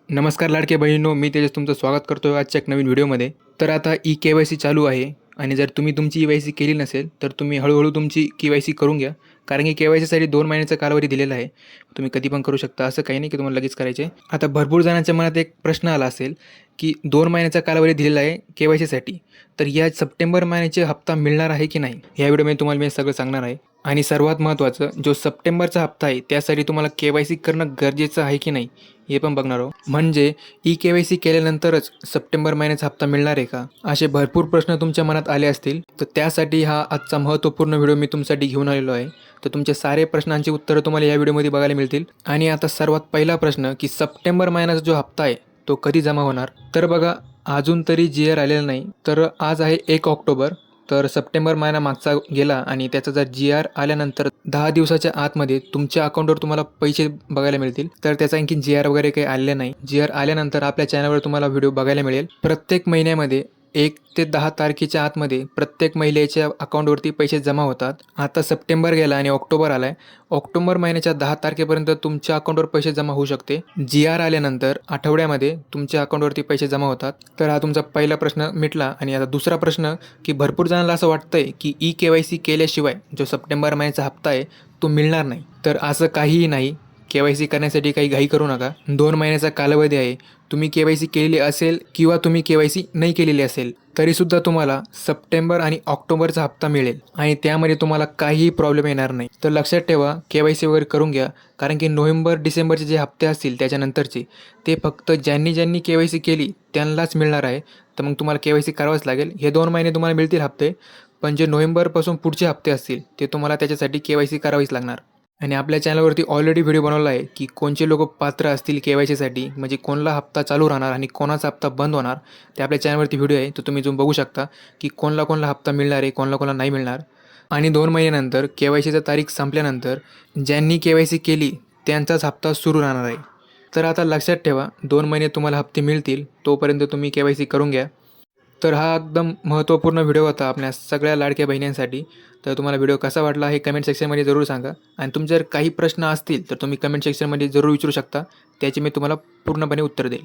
नमस्कार लाडके बहिणींनो, मी तेजस तुमचं स्वागत करतो आजच्या एक नवीन व्हिडिओमध्ये. तर आता ई-के-वाय-सी चालू आहे आणि जर तुम्ही तुमची ई-वाय-सी केली नसेल तर तुम्ही हळूहळू तुमची के-वाय-सी करून घ्या. कारण की के-वाय-सीसाठी 2 महिन्याचा कालावधी दिलेला आहे. तुम्ही कधी पण करू शकता, असं काही नाही की तुम्हाला लगेच करायचे आहे. आता भरपूर जणांच्या मनात एक प्रश्न आला असेल की 2 महिन्याचा कालावधी दिलेला आहे के-वाय-सीसाठी, तर या सप्टेंबर महिन्याचे हप्ता मिळणार आहे की नाही? या व्हिडिओमध्ये तुम्हाला मी सगळं सांगणार आहे. आणि सर्वात महत्त्वाचं, जो सप्टेंबरचा हप्ता आहे त्यासाठी तुम्हाला के-वाय-सी करणं गरजेचं आहे की नाही हे पण बघणार आहोत. म्हणजे ई-के-वाय-सी केल्यानंतरच सप्टेंबर महिन्याचा हप्ता मिळणार आहे का? असे भरपूर प्रश्न तुमच्या मनात आले असतील, तर त्यासाठी हा आजचा महत्त्वपूर्ण व्हिडिओ मी तुमच्यासाठी घेऊन आलेलो आहे. तर तुमचे सारे प्रश्नांची उत्तरं तुम्हाला या व्हिडिओमध्ये बघायला मिळतील. आणि आता सर्वात पहिला प्रश्न की सप्टेंबर महिन्याचा जो हप्ता आहे तो कधी जमा होणार? तर बघा, अजून तरी जी-आर आलेला नाही. तर आज आहे 1 ऑक्टोबर. तर सप्टेंबर महिना मागचा गेला आणि त्याचा जर जी-आर आल्यानंतर 10 दिवसाच्या आतमध्ये तुमच्या अकाउंटवर तुम्हाला पैसे बघायला मिळतील. तर त्याचा आणखी जी-आर वगैरे काही आलेलं नाही. जी-आर आल्यानंतर आपल्या चॅनलवर तुम्हाला व्हिडिओ बघायला मिळेल. प्रत्येक महिन्यामध्ये 1 ते 10 तारखेच्या आतमध्ये प्रत्येक महिलेच्या अकाउंटवरती पैसे जमा होतात. आता सप्टेंबर गेला आणि ऑक्टोबर आला आहे. ऑक्टोबर महिन्याच्या 10 तारखेपर्यंत तुमच्या अकाउंटवर पैसे जमा होऊ शकते. जी-आर आल्यानंतर आठवड्यामध्ये तुमच्या अकाउंटवरती पैसे जमा होतात. तर हा तुमचा पहिला प्रश्न मिटला. आणि आता दुसरा प्रश्न की भरपूर जणांना असं वाटतंय की ई-के-वाय-सी केल्याशिवाय जो सप्टेंबर महिन्याचा हप्ता आहे तो मिळणार नाही. तर असं काहीही नाही. के-वाय-सी करण्यासाठी काही घाई करू नका. 2 महिन्याचा कालावधी आहे. तुम्ही के-वाय-सी केलेली असेल किंवा तुम्ही के-वाय-सी नाही केलेली असेल तरीसुद्धा तुम्हाला सप्टेंबर आणि ऑक्टोबरचा हप्ता मिळेल आणि त्यामध्ये तुम्हाला काहीही प्रॉब्लेम येणार नाही. तर लक्षात ठेवा, के-वाय-सी वगैरे करून घ्या. कारण की नोव्हेंबर डिसेंबरचे जे हप्ते असतील त्याच्यानंतरचे ते फक्त ज्यांनी के-वाय-सी केली त्यांनाच मिळणार आहे. तर मग तुम्हाला के-वाय-सी करावंच लागेल. हे 2 महिने तुम्हाला मिळतील हप्ते, पण जे नोव्हेंबरपासून पुढचे हप्ते असतील ते तुम्हाला त्याच्यासाठी के-वाय-सी करावीच लागणार. आणि आपल्या चॅनलवरती ऑलरेडी व्हिडिओ बनवला आहे की कोणचे लोक पात्र असतील के-वाय-सीसाठी, म्हणजे कोणला हप्ता चालू राहणार आणि कोणाचा हप्ता बंद होणार. ते आपल्या चॅनलवरती व्हिडिओ आहे, तो तुम्ही जाऊन बघू शकता की कोणला हप्ता मिळणार आहे, कोणला नाही मिळणार. आणि 2 महिन्यानंतर के-वाय-सीचा तारीख संपल्यानंतर ज्यांनी के-वाय-सी केली त्यांचाच हप्ता सुरू राहणार आहे. तर आता लक्षात ठेवा, 2 महिने तुम्हाला हप्ते मिळतील, तोपर्यंत तुम्ही के-वाय-सी करून घ्या. तर हा एकदम महत्त्वपूर्ण व्हिडिओ होता आपल्या सगळ्या लाडक्या बहिणींसाठी. तर तुम्हाला व्हिडिओ कसा वाटला हे कमेंट सेक्शनमध्ये जरूर सांगा. आणि तुमचे जर काही प्रश्न असतील तर तुम्ही कमेंट सेक्शनमध्ये जरूर विचारू शकता. त्याची मी तुम्हाला पूर्णपणे उत्तर देईल.